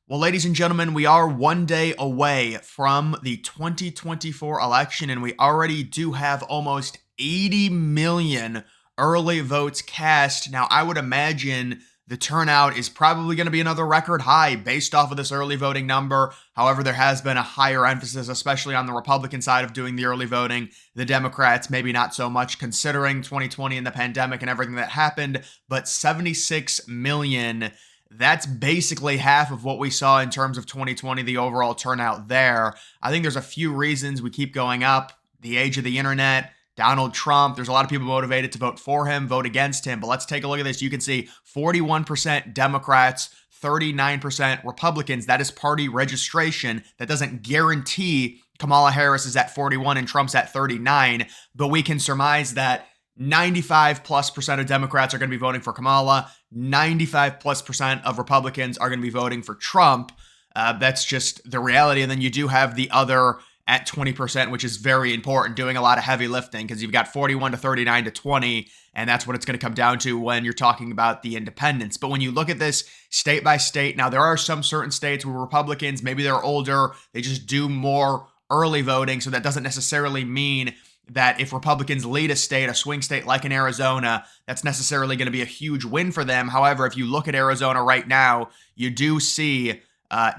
Well, ladies and gentlemen, we are one day away from the 2024 election, and we already do have almost 80 million early votes cast. Now, I would imagine the turnout is probably going to be another record high based off of this early voting number. However, there has been a higher emphasis, especially on the Republican side of doing the early voting. The Democrats, maybe not so much considering 2020 and the pandemic and everything that happened, but 76 million. That's basically half of what we saw in terms of 2020, the overall turnout there. I think there's a few reasons we keep going up. The age of the internet, Donald Trump, there's a lot of people motivated to vote for him, vote against him. But let's take a look at this. You can see 41% Democrats, 39% Republicans. That is party registration. That doesn't guarantee Kamala Harris is at 41 and Trump's at 39, but we can surmise that 95+% of Democrats are going to be voting for Kamala. 95+% of Republicans are going to be voting for Trump. That's just the reality. And then you do have the other at 20%, which is very important, doing a lot of heavy lifting because you've got 41 to 39 to 20, and that's what it's going to come down to when you're talking about the independents. But when you look at this state by state, now there are some certain states where Republicans, maybe they're older, they just do more early voting, so that doesn't necessarily mean that if Republicans lead a state, a swing state like in Arizona, that's necessarily going to be a huge win for them. However, if you look at Arizona right now, you do see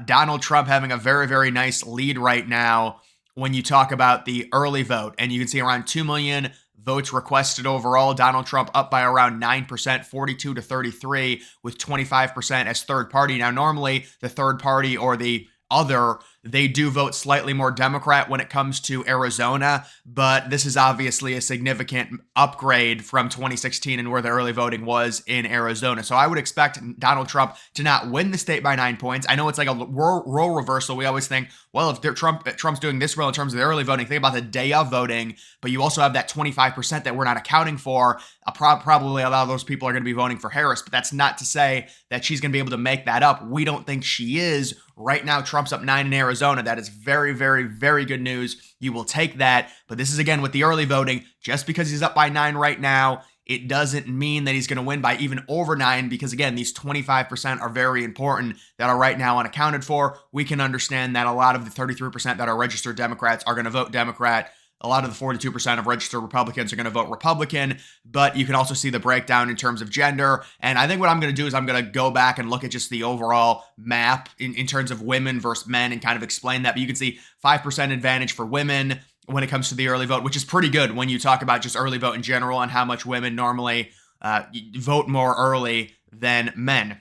Donald Trump having a very, very nice lead right now when you talk about the early vote. And you can see around 2 million votes requested overall. Donald Trump up by around 9%, 42 to 33, with 25% as third party. Now, normally the third party or the other, they do vote slightly more Democrat when it comes to Arizona, but this is obviously a significant upgrade from 2016 and where the early voting was in Arizona. So I would expect Donald Trump to not win the state by 9 points. I know it's like a role reversal. We always think, well, if Trump's doing this well in terms of the early voting, think about the day of voting, but you also have that 25% that we're not accounting for. Probably a lot of those people are going to be voting for Harris, but that's not to say that she's going to be able to make that up. We don't think she is. Right now, Trump's up 9 in Arizona. That is very, very, very good news. You will take that. But this is, again, with the early voting. Just because he's up by 9 right now, it doesn't mean that he's going to win by even over 9 because, again, these 25% are very important that are right now unaccounted for. We can understand that a lot of the 33% that are registered Democrats are going to vote Democrat. A lot of the 42% of registered Republicans are going to vote Republican, but you can also see the breakdown in terms of gender. And I think what I'm going to do is I'm going to go back and look at just the overall map in terms of women versus men and kind of explain that. But you can see 5% advantage for women when it comes to the early vote, which is pretty good when you talk about just early vote in general and how much women normally vote more early than men.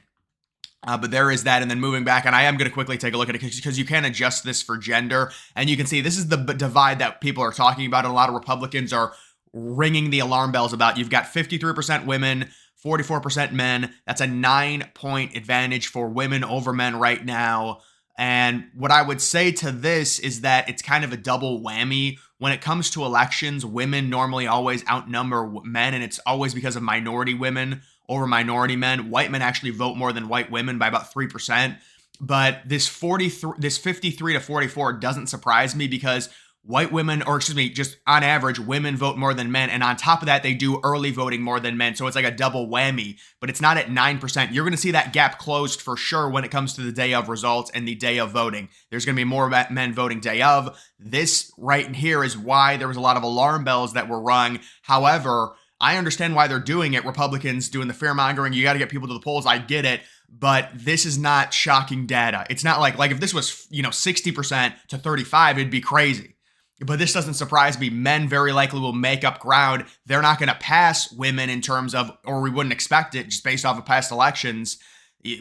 But there is that. And then moving back, and I am going to quickly take a look at it because you can adjust this for gender. And you can see this is the divide that people are talking about. And a lot of Republicans are ringing the alarm bells about. You've got 53% women, 44% men. That's a 9-point advantage for women over men right now. And what I would say to this is that it's kind of a double whammy. When it comes to elections, women normally always outnumber men, and it's always because of minority women over minority men. White men actually vote more than white women by about 3%. But this 53 to 44 doesn't surprise me because white women, or excuse me, just on average, women vote more than men. And on top of that, they do early voting more than men. So it's like a double whammy, but it's not at 9%. You're going to see that gap closed for sure when it comes to the day of results and the day of voting. There's going to be more men voting day of. This right here is why there was a lot of alarm bells that were rung. However, I understand why they're doing it. Republicans doing the fear mongering. You got to get people to the polls. I get it. But this is not shocking data. It's not like if this was, 60% to 35, it'd be crazy. But this doesn't surprise me. Men very likely will make up ground. They're not going to pass women in terms of, or we wouldn't expect it just based off of past elections.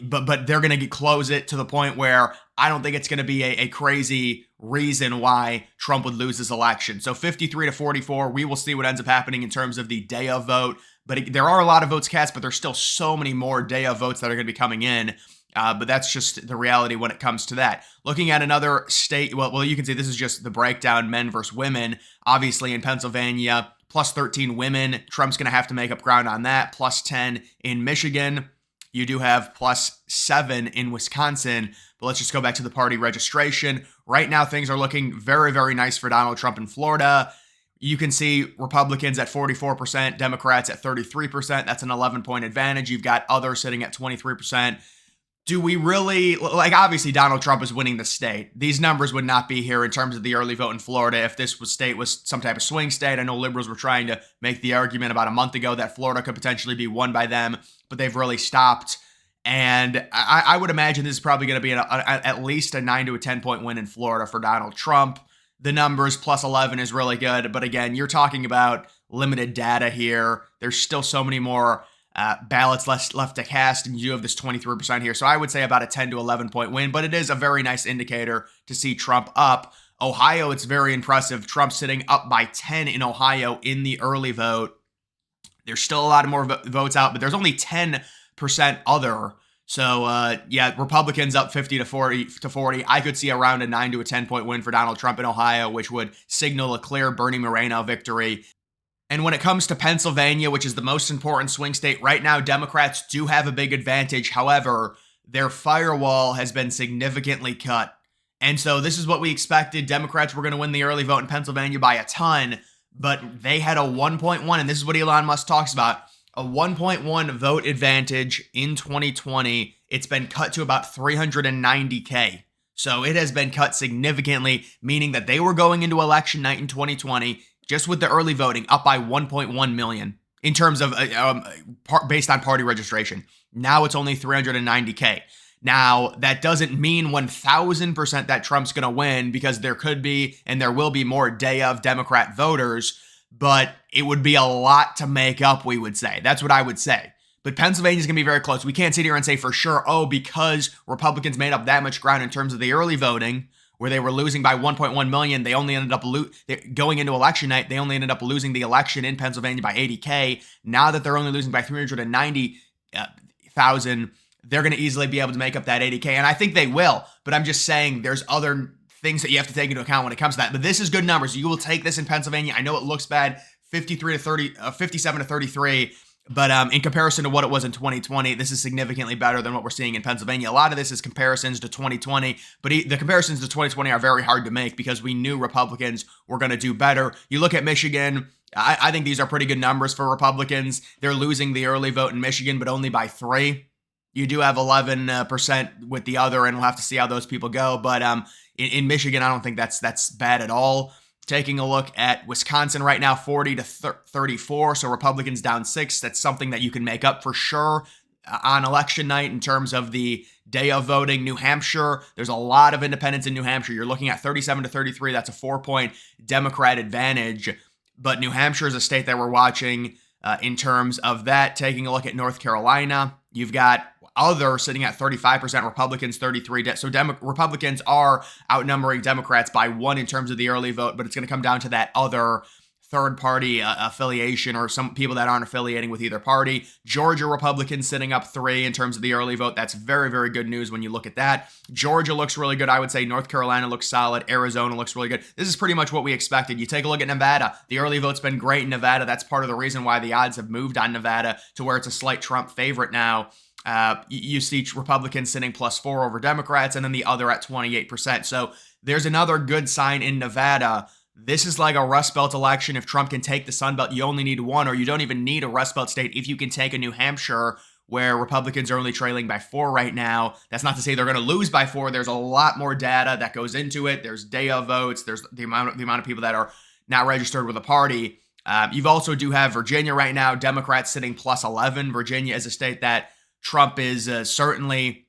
But they're going to close it to the point where I don't think it's going to be a crazy reason why Trump would lose this election. So 53 to 44, we will see what ends up happening in terms of the day of vote. But there are a lot of votes cast, but there's still so many more day of votes that are going to be coming in. But that's just the reality when it comes to that. Looking at another state, well, you can see this is just the breakdown, men versus women. Obviously in Pennsylvania, plus 13 women. Trump's going to have to make up ground on that. Plus 10 in Michigan. You do have plus 7 in Wisconsin. But let's just go back to the party registration. Right now, things are looking very, very nice for Donald Trump in Florida. You can see Republicans at 44%, Democrats at 33%. That's an 11-point advantage. You've got others sitting at 23%. Do we really, like, obviously Donald Trump is winning the state. These numbers would not be here in terms of the early vote in Florida if this state was some type of swing state. I know liberals were trying to make the argument about a month ago that Florida could potentially be won by them, but they've really stopped. And I would imagine this is probably going to be at least a 9 to a 10 point win in Florida for Donald Trump. The numbers plus 11 is really good. But again, you're talking about limited data here. There's still so many more ballots left to cast, and you have this 23% here. So I would say about a 10 to 11 point win, but it is a very nice indicator to see Trump up. Ohio, it's very impressive. Trump sitting up by 10 in Ohio in the early vote. There's still a lot more votes out, but there's only 10% other. So yeah, Republicans up 50 to 40. I could see around a 9 to a 10 point win for Donald Trump in Ohio, which would signal a clear Bernie Moreno victory. And when it comes to Pennsylvania, which is the most important swing state right now, Democrats do have a big advantage. However, their firewall has been significantly cut. And so this is what we expected. Democrats were going to win the early vote in Pennsylvania by a ton, but they had a 1.1, and this is what Elon Musk talks about, a 1.1 vote advantage in 2020. It's been cut to about 390K. So it has been cut significantly, meaning that they were going into election night in 2020 just with the early voting up by 1.1 million in terms of based on party registration. Now it's only 390K. Now, that doesn't mean 1,000% that Trump's going to win, because there could be and there will be more day of Democrat voters, but it would be a lot to make up, we would say. That's what I would say. But Pennsylvania's going to be very close. We can't sit here and say for sure, because Republicans made up that much ground in terms of the early voting, where they were losing by 1.1 million. They only ended up going into election night. They only ended up losing the election in Pennsylvania by 80K. Now that they're only losing by 390,000, they're going to easily be able to make up that 80K. And I think they will. But I'm just saying there's other things that you have to take into account when it comes to that. But this is good numbers. You will take this in Pennsylvania. I know it looks bad, 57 to 33. But in comparison to what it was in 2020, this is significantly better than what we're seeing in Pennsylvania. A lot of this is comparisons to 2020, but the comparisons to 2020 are very hard to make because we knew Republicans were going to do better. You look at Michigan, I think these are pretty good numbers for Republicans. They're losing the early vote in Michigan, but only by 3. You do have 11% with the other, and we'll have to see how those people go. But in Michigan, I don't think that's bad at all. Taking a look at Wisconsin right now, 40 to 34. So Republicans down 6. That's something that you can make up for sure on election night in terms of the day of voting. New Hampshire, there's a lot of independents in New Hampshire. You're looking at 37 to 33. That's a 4-point Democrat advantage. But New Hampshire is a state that we're watching in terms of that. Taking a look at North Carolina, you've got other sitting at 35%, Republicans 33%. So Republicans are outnumbering Democrats by 1 in terms of the early vote, but it's going to come down to that other third party affiliation, or some people that aren't affiliating with either party. Georgia Republicans sitting up 3 in terms of the early vote. That's very, very good news when you look at that. Georgia looks really good. I would say North Carolina looks solid. Arizona looks really good. This is pretty much what we expected. You take a look at Nevada. The early vote's been great in Nevada. That's part of the reason why the odds have moved on Nevada to where it's a slight Trump favorite now. You see Republicans sitting +4 over Democrats, and then the other at 28%. So there's another good sign in Nevada. This is like a Rust Belt election. If Trump can take the Sun Belt, you only need 1, or you don't even need a Rust Belt state if you can take a New Hampshire, where Republicans are only trailing by 4 right now. That's not to say they're going to lose by 4. There's a lot more data that goes into it. There's day of votes. There's the amount of people that are not registered with a party. You also do have Virginia right now. Democrats sitting +11. Virginia is a state that Trump is certainly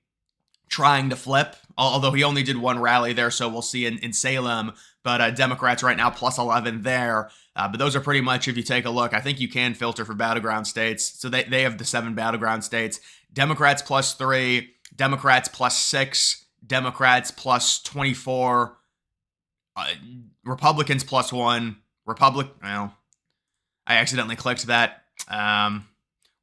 trying to flip, although he only did 1 rally there, so we'll see in Salem. But Democrats right now +11 there. But those are pretty much, if you take a look, I think you can filter for battleground states. So they have the 7 battleground states. Democrats +3, Democrats +6, Democrats +24, Republicans +1, well, I accidentally clicked that.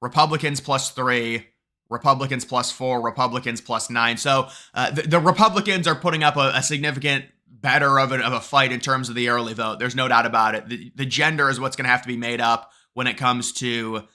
Republicans +3, Republicans +4, Republicans +9. So the Republicans are putting up a significant better of a fight in terms of the early vote. There's no doubt about it. The gender is what's going to have to be made up when it comes to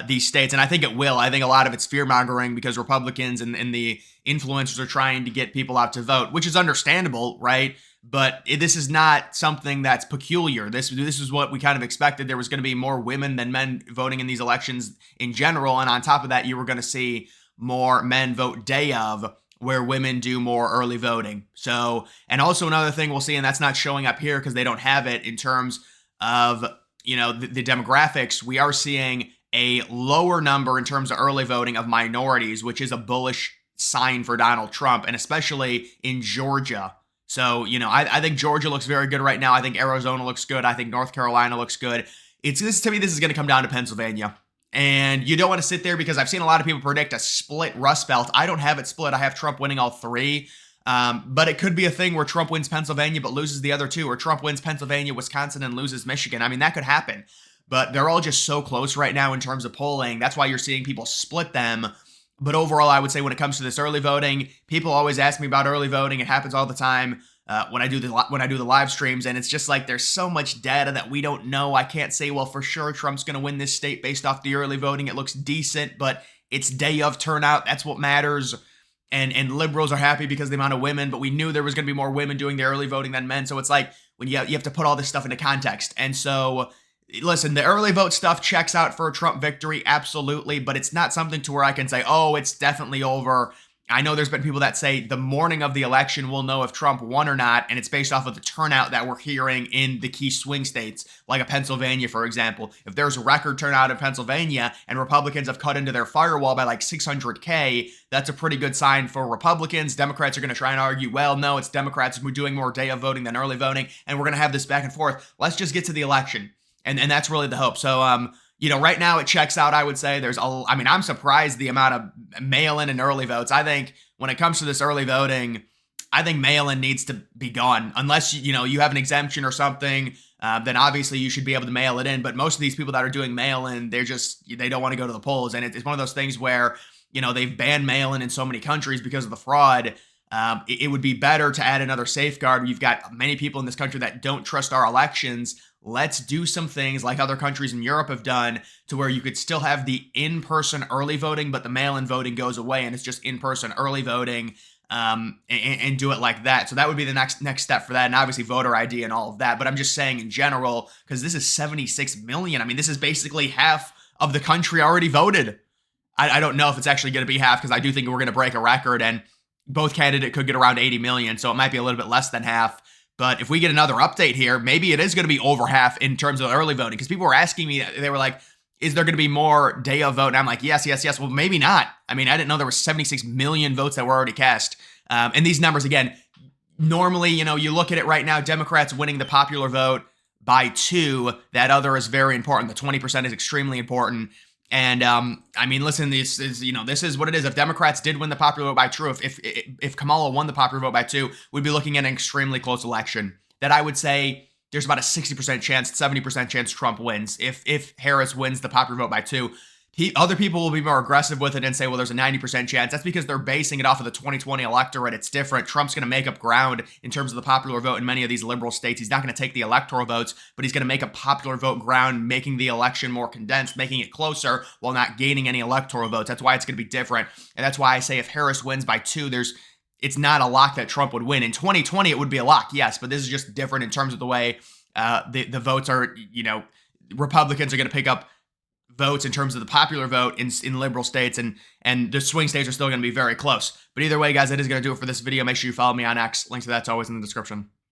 these states. And I think it will. I think a lot of it's fear-mongering because Republicans and the influencers are trying to get people out to vote, which is understandable, right? But this is not something that's peculiar. This is what we kind of expected. There was going to be more women than men voting in these elections in general. And on top of that, you were going to see more men vote day of, where women do more early voting. So, and also another thing we'll see, and that's not showing up here because they don't have it in terms of, the demographics, we are seeing a lower number in terms of early voting of minorities, which is a bullish sign for Donald Trump, and especially in Georgia. So, I think Georgia looks very good right now. I think Arizona looks good. I think North Carolina looks good. To me, this is going to come down to Pennsylvania. And you don't want to sit there because I've seen a lot of people predict a split Rust Belt. I don't have it split. I have Trump winning all three. But it could be a thing where Trump wins Pennsylvania but loses the other two, or Trump wins Pennsylvania, Wisconsin, and loses Michigan. I mean, that could happen. But they're all just so close right now in terms of polling. That's why you're seeing people split them. But overall, I would say when it comes to this early voting, people always ask me about early voting. It happens all the time when I do the live streams, and it's just like there's so much data that we don't know. I can't say, well, for sure Trump's going to win this state based off the early voting. It looks decent, but it's day of turnout. That's what matters. And liberals are happy because of the amount of women, but we knew there was going to be more women doing the early voting than men. So it's like when you have to put all this stuff into context. And so, listen, the early vote stuff checks out for a Trump victory, absolutely, but it's not something to where I can say, oh, it's definitely over. I know there's been people that say the morning of the election we'll know if Trump won or not, and it's based off of the turnout that we're hearing in the key swing states, like a Pennsylvania, for example. If there's a record turnout in Pennsylvania and Republicans have cut into their firewall by like 600K, that's a pretty good sign for Republicans. Democrats are going to try and argue, well, no, it's Democrats who are doing more day of voting than early voting, and we're going to have this back and forth. Let's just get to the election. And that's really the hope. So, right now it checks out, I would say. I'm surprised the amount of mail-in and early votes. I think when it comes to this early voting, I think mail-in needs to be gone. Unless, you have an exemption or something, then obviously you should be able to mail it in. But most of these people that are doing mail-in, they don't want to go to the polls. And it's one of those things where, they've banned mail-in in so many countries because of the fraud. It would be better to add another safeguard. You've got many people in this country that don't trust our elections. Let's do some things like other countries in Europe have done to where you could still have the in-person early voting, but the mail-in voting goes away and it's just in-person early voting, and do it like that. So that would be the next step for that, and obviously voter ID and all of that. But I'm just saying in general, because this is 76 million. I mean, this is basically half of the country already voted. I don't know if it's actually going to be half, because I do think we're going to break a record, and both candidates could get around 80 million, so it might be a little bit less than half. But if we get another update here, maybe it is going to be over half in terms of early voting. Because people were asking me, they were like, is there going to be more day of vote? And I'm like, yes. Well, maybe not. I mean, I didn't know there were 76 million votes that were already cast. And these numbers, again, normally, you look at it right now, Democrats winning the popular vote by 2. That other is very important. The 20% is extremely important. And listen, this is what it is. If Democrats did win the popular vote by 2, if Kamala won the popular vote by 2, we'd be looking at an extremely close election. That I would say there's about a 60% chance, 70% chance Trump wins. If Harris wins the popular vote by 2, other people will be more aggressive with it and say, well, there's a 90% chance. That's because they're basing it off of the 2020 electorate. It's different. Trump's going to make up ground in terms of the popular vote in many of these liberal states. He's not going to take the electoral votes, but he's going to make a popular vote ground, making the election more condensed, making it closer while not gaining any electoral votes. That's why it's going to be different. And that's why I say if Harris wins by 2, it's not a lock that Trump would win. In 2020, it would be a lock, yes, but this is just different in terms of the way the votes are, Republicans are going to pick up votes in terms of the popular vote in liberal states, and the swing states are still going to be very close. But either way, guys, that is going to do it for this video. Make sure you follow me on X. Links to that's always in the description.